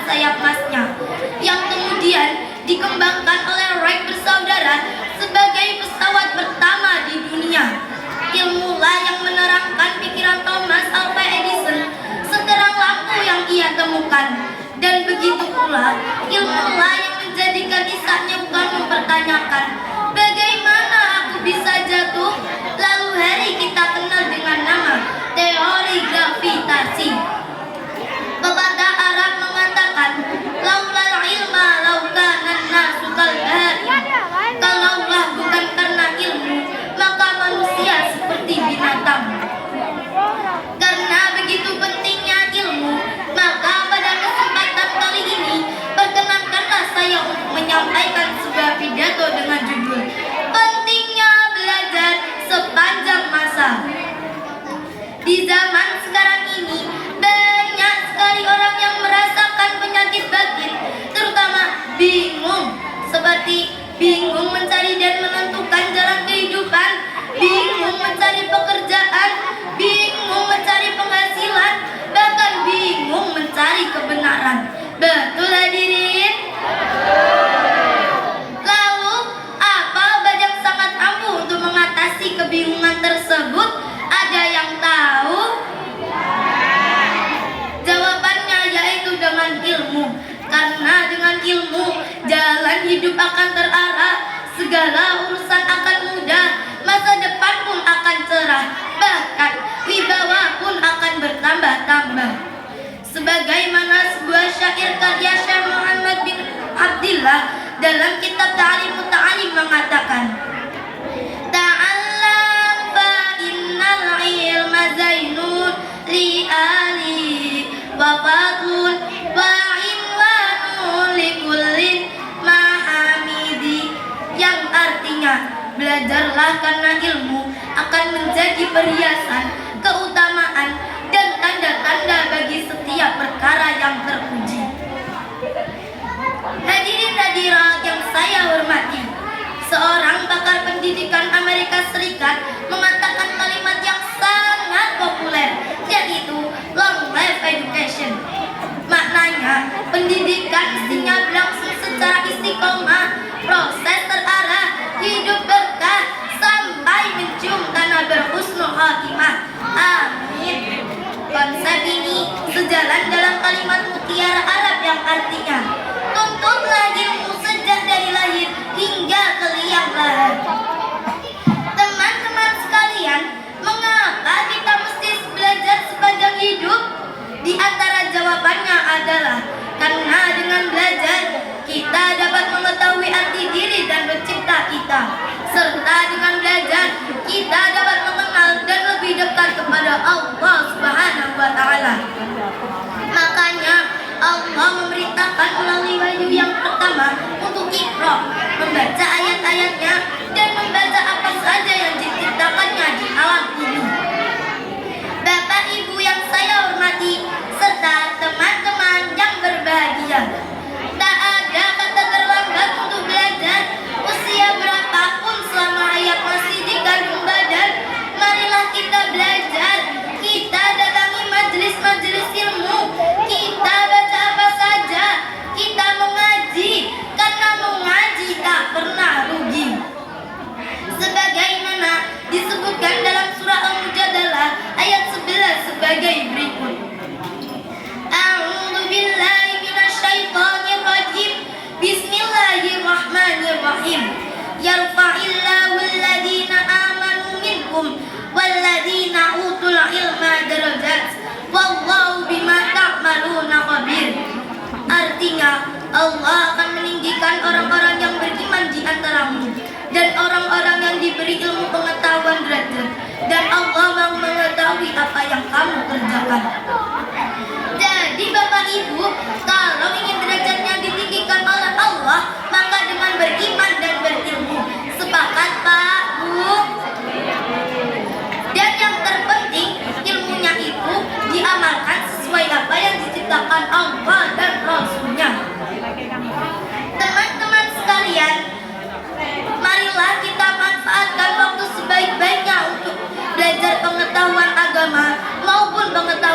sayap emasnya, yang kemudian dikembangkan oleh Wright bersaudara sebagai pesawat pertama di dunia. Ilmulah yang menerangkan pikiran Thomas Alva Edison seterang lampu yang ia temukan. Dan begitu pula, ilmulah yang menjadikan Isaac Newton mempertanyakan, bagaimana aku bisa jatuh? Lalu hari kita kenal dengan nama teori gravitasi. Pepatah Arab mengatakan, laulal ilma laukanan nasu kalbahari. Kalaulah bukan karena ilmu, maka manusia seperti binatang. Karena begitu pentingnya ilmu, maka pada kesempatan kali ini perkenankanlah saya untuk menyampaikan sebuah pidato dengan judul Pentingnya Belajar Sepanjang Masa. Di zaman sekarang ini banyak sekali orang yang merasakan penyakit batin, terutama bingung, seperti bingung mencari dan menentukan jalan kehidupan, bingung mencari pekerjaan, bingung mencari penghasilan, bahkan bingung mencari kebenaran. Betul hadirin? Lalu, apa obat yang sangat ampuh untuk mengatasi kebingungan tersebut? Ada yang tahu? Jawabannya yaitu dengan ilmu. Karena dengan ilmu, jalan hidup akan terarah, segala urusan akan mudah, masa depan pun akan cerah, bahkan wibawa pun akan bertambah-tambah. Sebagaimana sebuah syair karya Syekh Muhammad bin Abdillah dalam kitab Ta'limut Ta'alim mengatakan, Ta'allam fa innal ilma zainun li ali wa fatun wa inwanun li kullin mahamidi, yang artinya belajarlah karena ilmu akan menjadi perhiasan, keutamaan, dan tanda-tanda bagi setiap perkara yang terpuji. Hadirin hadirat yang saya hormati, seorang pakar pendidikan Amerika Serikat mengatakan kalimat yang sangat populer, yaitu long life education. Maknanya, pendidikan mestinya berlangsung secara istiqomah, proses terarah, hidup berkah, sampai mencium tanah berhusnul khatimah. Amin. Konsep ini sejalan dalam kalimat mutiara Arab yang artinya, tuntutlah ilmu sejak dari lahir hingga ke liang lahat. Teman-teman sekalian, mengapa kita mesti belajar sepanjang hidup? Di antara jawabannya adalah karena dengan belajar kita dapat mengetahui arti diri dan pencipta kita, serta dengan belajar kita dapat mengenal dan lebih dekat kepada Allah Subhanahu wa Ta'ala. Makanya Allah memerintahkan melalui wahyu yang pertama untuk Iqra, membaca ayat-ayatnya dan membaca apa saja yang diciptakannya di alam ini. Bapak Ibu yang saya hormati, serta teman-teman yang berbahagia, tak ada kata terlambat untuk belajar. Usia berapapun selama hayat masih dikandung badan, marilah kita belajar. Kita datangi majelis-majelis ilmu, kita baca apa saja, kita mengaji, karena mengaji tak pernah rugi. Sebagaimana disebutkan dalam surah Al-Mujadalah ayat 11 sebagai berikut. A'udzu billahi minasyaitonir rajim. Bismillahirrahmanirrahim. Yarfa'illahu alladhina amanu minkum walladhina utul ilma darajat wallahu bima ta'maluna khabir. Artinya, Allah akan meninggikan orang-orang yang beriman di antaramu dan orang-orang yang diberi ilmu pengetahuan derajat, dan Allah yang mengetahui apa yang kamu kerjakan. Jadi Bapak Ibu, kalau ingin derajatnya ditinggikan oleh Allah, maka dengan beriman dan berilmu. Sepakat Pak, Bu? Dan yang terpenting, ilmunya itu diamalkan sesuai apa yang diciptakan Allah dan Rasul-Nya. Teman-teman sekalian, marilah kita manfaatkan waktu sebaik-baiknya untuk belajar pengetahuan agama maupun pengetahuan